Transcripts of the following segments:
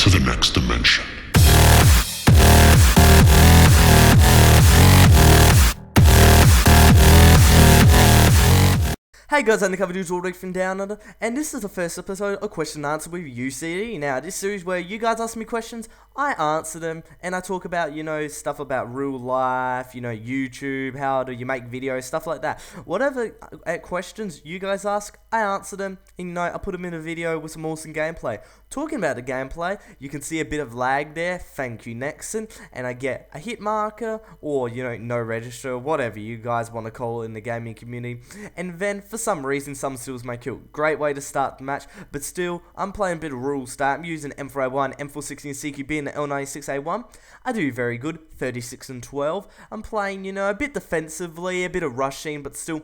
to the next dimension. Hey guys, undercover dudes all from down under, and this is the first episode of Question and Answer with UCD. Now, this series where you guys ask me questions, I answer them, and I talk about, stuff about real life, YouTube, how do you make videos, stuff like that. Whatever questions you guys ask, I answer them, and I put them in a video with some awesome gameplay. Talking about the gameplay, you can see a bit of lag there, thank you Nexon, and I get a hit marker, or, no register, whatever you guys want to call it in the gaming community, and then for some reason, some steals may kill. Great way to start the match, but still, I'm playing a bit of rule start. I'm using M4A1, M416 CQB, and the L96A1. I do very good, 36 and 12. I'm playing, a bit defensively, a bit of rushing, but still,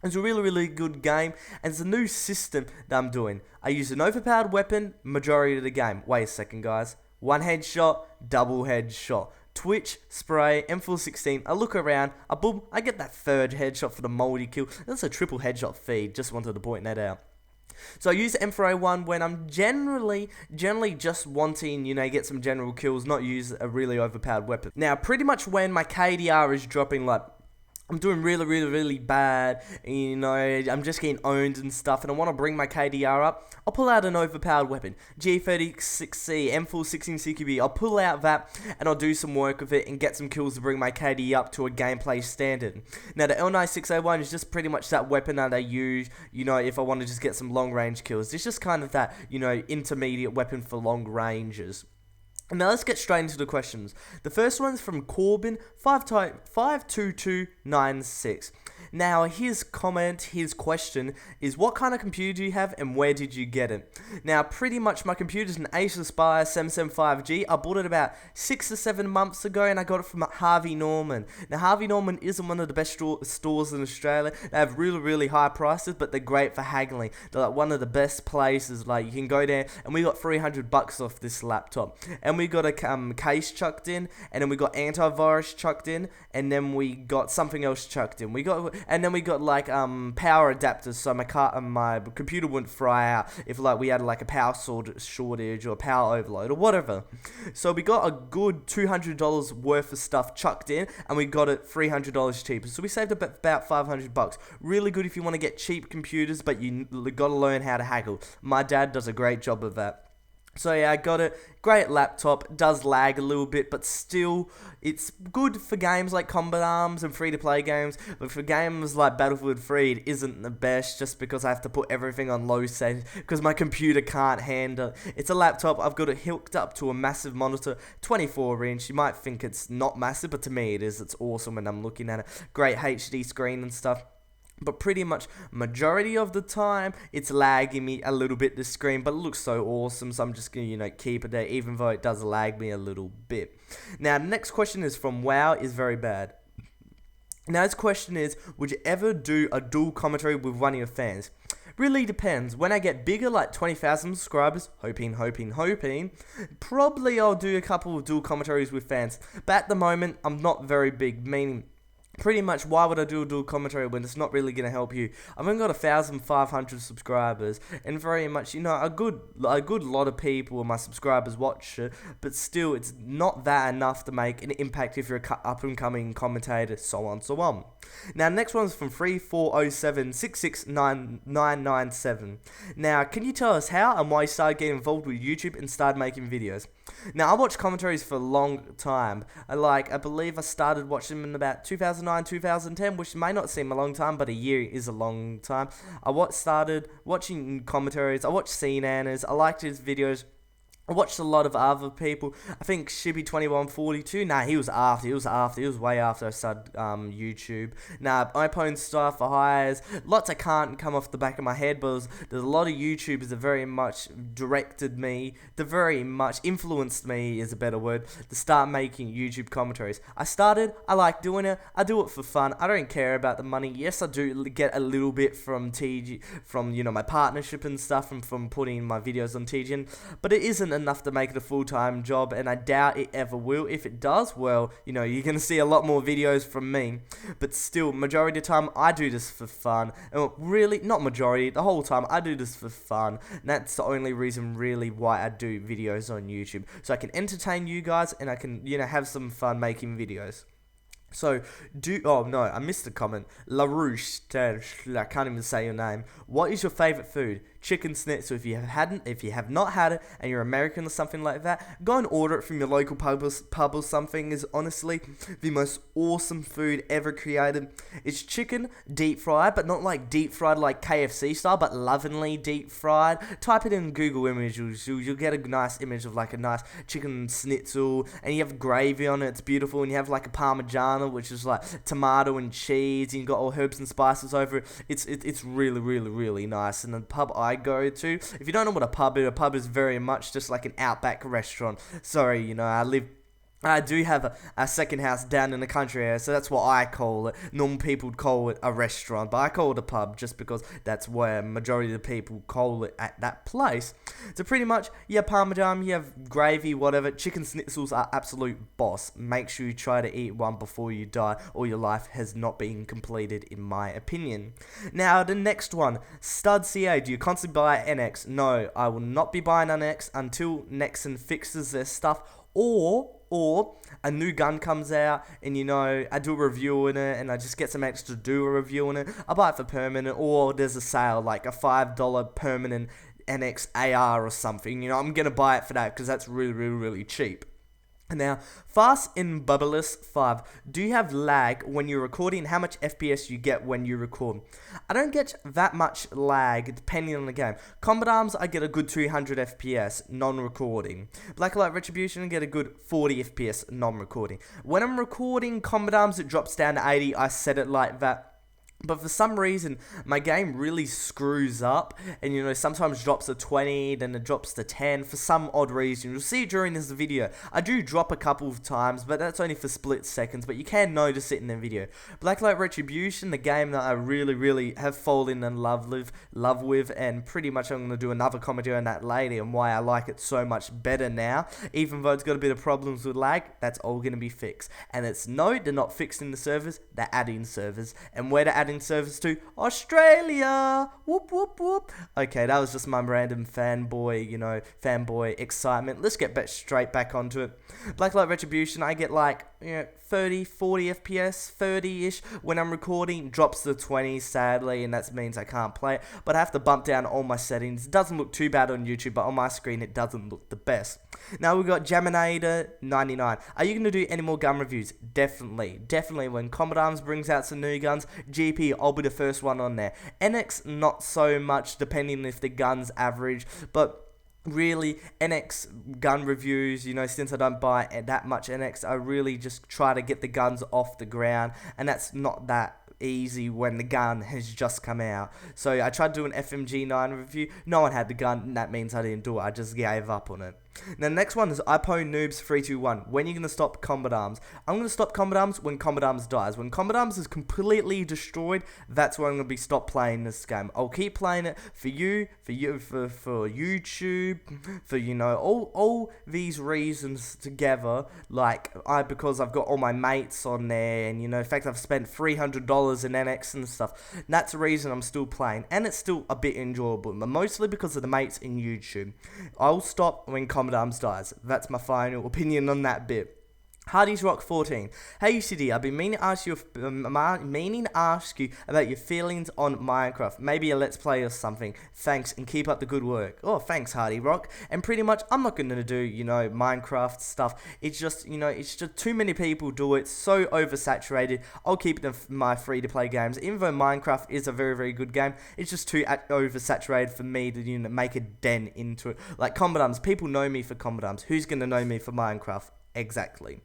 it's a really, really good game, and it's a new system that I'm doing. I use an overpowered weapon majority of the game. Wait a second, guys. One headshot, double headshot. Twitch, spray, M416, I look around, boom, I get that third headshot for the moldy kill. That's a triple headshot feed, just wanted to point that out. So I use M4A1 when I'm generally just wanting, get some general kills, not use a really overpowered weapon. Now, pretty much when my KDR is dropping, I'm doing really, really, really bad, I'm just getting owned and stuff, and I want to bring my KDR up, I'll pull out an overpowered weapon, G36C, M416 CQB, I'll pull out that, and I'll do some work with it, and get some kills to bring my KD up to a gameplay standard. Now, the L96A1 is just pretty much that weapon that I use, if I want to just get some long range kills. It's just kind of that, intermediate weapon for long ranges. Now let's get straight into the questions. The first one's from Corbin 52296. Now his question is, what kind of computer do you have and where did you get it? Now pretty much my computer's an Asus Aspire 775G. I bought it about 6 to 7 months ago and I got it from Harvey Norman. Now Harvey Norman isn't one of the best stores in Australia. They have really, really high prices, but they're great for haggling. They're like one of the best places. Like you can go there, and we got $300 off this laptop. And we got a case chucked in, and then we got antivirus chucked in, and then we got something else chucked in. And then we got like power adapters, so my computer wouldn't fry out if we had like a power shortage or power overload or whatever. So we got a good $200 worth of stuff chucked in, and we got it $300 cheaper. So we saved about $500. Really good if you want to get cheap computers, but you gotta learn how to haggle. My dad does a great job of that. So yeah, I got it. Great laptop. Does lag a little bit, but still, it's good for games like Combat Arms and free-to-play games. But for games like Battlefield 3, it isn't the best, just because I have to put everything on low settings because my computer can't handle it. It's a laptop. I've got it hooked up to a massive monitor, 24-inch. You might think it's not massive, but to me it is. It's awesome when I'm looking at it. Great HD screen and stuff. But pretty much majority of the time, it's lagging me a little bit, this screen, but it looks so awesome, so I'm just going to, keep it there, even though it does lag me a little bit. Now, the next question is from Wow is Very Bad. Now, his question is, would you ever do a dual commentary with one of your fans? Really depends. When I get bigger, like 20,000 subscribers, hoping, probably I'll do a couple of dual commentaries with fans. But at the moment, I'm not very big, meaning pretty much, why would I do a dual commentary when it's not really going to help you? I've only got 1,500 subscribers, and very much, a good lot of people of my subscribers watch it, but still, it's not that enough to make an impact if you're a up-and-coming commentator, so on, so on. Now, next one's from 3407669997. Now, can you tell us how and why you started getting involved with YouTube and started making videos? Now, I watched commentaries for a long time. I believe I started watching them in about 2009, 2010, which may not seem a long time, but a year is a long time. I started watching commentaries. I watched CNNers. I liked his videos. I watched a lot of other people. I think Shibby2142. Nah, he was way after I started YouTube. Nah, iPhone stuff for hires. Lots I can't come off the back of my head, but there's a lot of YouTubers that very much influenced me, is a better word, to start making YouTube commentaries. I like doing it. I do it for fun. I don't care about the money. Yes, I do get a little bit from TG, from my partnership and stuff, and from putting my videos on TGN, but it isn't isn't enough to make it a full-time job, and I doubt it ever will. If it does, well, you know, you're going to see a lot more videos from me. But still, majority of the time, I do this for fun. And really, not majority, the whole time, I do this for fun. And that's the only reason, really, why I do videos on YouTube. So I can entertain you guys, and I can, you know, have some fun making videos. So, oh no, I missed a comment. LaRouche, I can't even say your name. What is your favorite food? Chicken schnitzel. If you have not had it, and you're American or something like that, go and order it from your local pub or something. Is honestly the most awesome food ever created. It's chicken deep fried, but not like deep fried like KFC style, but lovingly deep fried. Type it in Google images, you'll get a nice image of like a nice chicken schnitzel, and you have gravy on it. It's beautiful, and you have like a Parmigiana, which is like tomato and cheese, and you got all herbs and spices over it. It's really, really, really nice. And the pub I go to, if you don't know what a pub is very much just like an outback restaurant. Sorry, you know, I do have a second house down in the country area, so that's what I call it. Normal people would call it a restaurant, but I call it a pub just because that's where majority of the people call it at that place. So pretty much, you have Parmesan, you have gravy, whatever. Chicken schnitzels are absolute boss. Make sure you try to eat one before you die, or your life has not been completed, in my opinion. Now, the next one, Stud CA. Do you constantly buy NX? No, I will not be buying NX until Nexon fixes their stuff, or a new gun comes out, and you know, I do a review on it, and I just get some extra to do a review on it. I buy it for permanent, or there's a sale, like a $5 permanent NX AR or something. You know, I'm gonna buy it for that, because that's really, really, really cheap. Now, Fast in Bubbleless 5, do you have lag when you're recording? How much FPS you get when you record? I don't get that much lag depending on the game. Combat Arms, I get a good 200 FPS non-recording. Blacklight Retribution, I get a good 40 FPS non-recording. When I'm recording Combat Arms, it drops down to 80. I set it like that. But for some reason, my game really screws up, and you know, sometimes drops to 20, then it drops to 10, for some odd reason. You'll see it during this video. I do drop a couple of times, but that's only for split seconds, but you can notice it in the video. Blacklight Retribution, the game that I really, really have fallen in love with, and pretty much I'm going to do another commentary on that later, and why I like it so much better now. Even though it's got a bit of problems with lag, that's all going to be fixed. And it's no, they're not fixing the servers, they're adding servers. And where they're adding servers to? Australia! Whoop, whoop, whoop. Okay, that was just my random fanboy excitement. Let's get straight back onto it. Blacklight Retribution, I get like, you know, 30, 40 FPS, 30-ish. When I'm recording, drops to 20, sadly, and that means I can't play it. But I have to bump down all my settings. It doesn't look too bad on YouTube, but on my screen, it doesn't look the best. Now we've got Jaminator99. Are you going to do any more gun reviews? Definitely. Definitely. When Combat Arms brings out some new guns, GP, I'll be the first one on there. NX, not so much, depending if the gun's average, but really, NX gun reviews, you know, since I don't buy that much NX, I really just try to get the guns off the ground, and that's not that easy when the gun has just come out. So I tried to do an FMG9 review, no one had the gun, and that means I didn't do it, I just gave up on it. Now, the next one is IPO Noobs 321. When are you going to stop Combat Arms? I'm going to stop Combat Arms when Combat Arms dies. When Combat Arms is completely destroyed, that's when I'm going to be stop playing this game. I'll keep playing it for YouTube, for, you know, all these reasons together, like, because I've got all my mates on there, and, you know, in fact, I've spent $300 in NX and stuff. That's the reason I'm still playing, and it's still a bit enjoyable, but mostly because of the mates in YouTube. I'll stop when Combat Arms dies. That's my final opinion on that bit. Hardy's Rock 14. Hey UCD, I've been meaning to ask you about your feelings on Minecraft. Maybe a Let's Play or something. Thanks, and keep up the good work. Oh, thanks, Hardy Rock. And pretty much, I'm not gonna do, you know, Minecraft stuff. It's just, you know, it's just too many people do it. So oversaturated. I'll keep my free-to-play games. Even though Minecraft is a very, very good game, it's just too oversaturated for me to, you know, make a dent into it. Like Combat Arms, people know me for Combat Arms. Who's gonna know me for Minecraft? Exactly.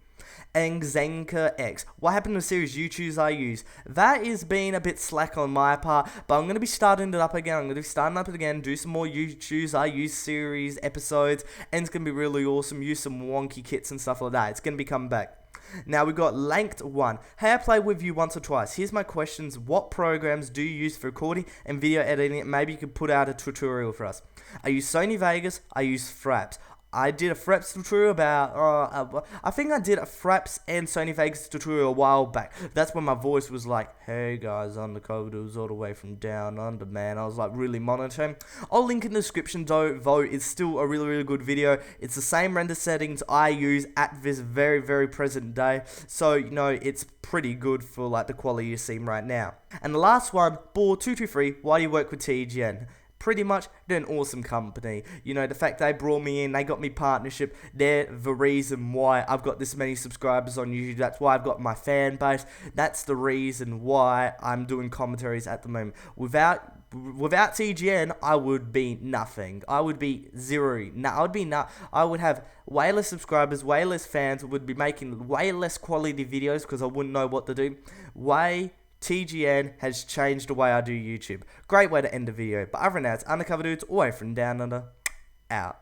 Angzenka X. What happened to the series You Choose I Use? That is being a bit slack on my part, but I'm going to be starting it up again. Do some more You Choose I Use series episodes, and it's going to be really awesome. Use some wonky kits and stuff like that. It's going to be coming back. Now we've got Lanked 1. Hey, I played with you once or twice. Here's my questions. What programs do you use for recording and video editing? Maybe you could put out a tutorial for us. I use Sony Vegas. I use Fraps. I did a Fraps tutorial about, I think I did a Fraps and Sony Vegas tutorial a while back. That's when my voice was like, hey guys, undercover dudes all the way from down under, man. I was like really monotone. I'll link in the description though, it's still a really good video. It's the same render settings I use at this very present day. So, you know, it's pretty good for like the quality you're seeing right now. And the last one, Boar223, why do you work with TGN? Pretty much, they're an awesome company. You know, the fact they brought me in, they got me partnership, they're the reason why I've got this many subscribers on YouTube. That's why I've got my fan base. That's the reason why I'm doing commentaries at the moment. Without TGN, I would be nothing. I would be zero. I would have way less subscribers, way less fans, would be making way less quality videos because I wouldn't know what to do. TGN has changed the way I do YouTube. Great way to end the video. But other than that, it's Undercover Dudes, all the way from down under, out.